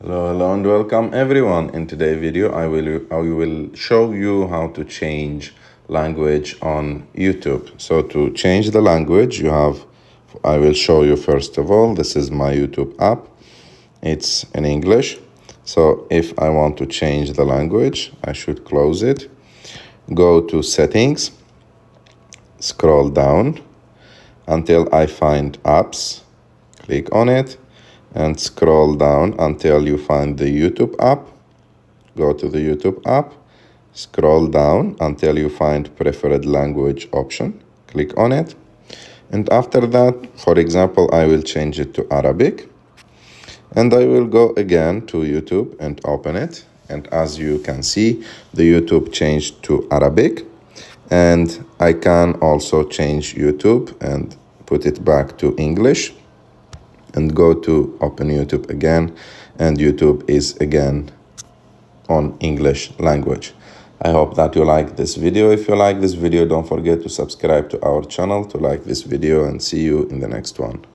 Hello and welcome everyone. In today's video, I will show you how to change language on YouTube. So to change the language, I will show you first of all, this is my YouTube app. It's in English. So if I want to change the language, I should close it. Go to settings, scroll down until I find apps. Click on it and scroll down until you find the YouTube app. Go to the YouTube app, scroll down until you find preferred language option. Click on it. And after that, for example, I will change it to Arabic. And I will go again to YouTube and open it. And as you can see, the YouTube changed to Arabic. And I can also change YouTube and put it back to English. And go to open YouTube again, and YouTube is again on English language. I hope that you like this video. If you like this video, don't forget to subscribe to our channel, to like this video, and see you in the next one.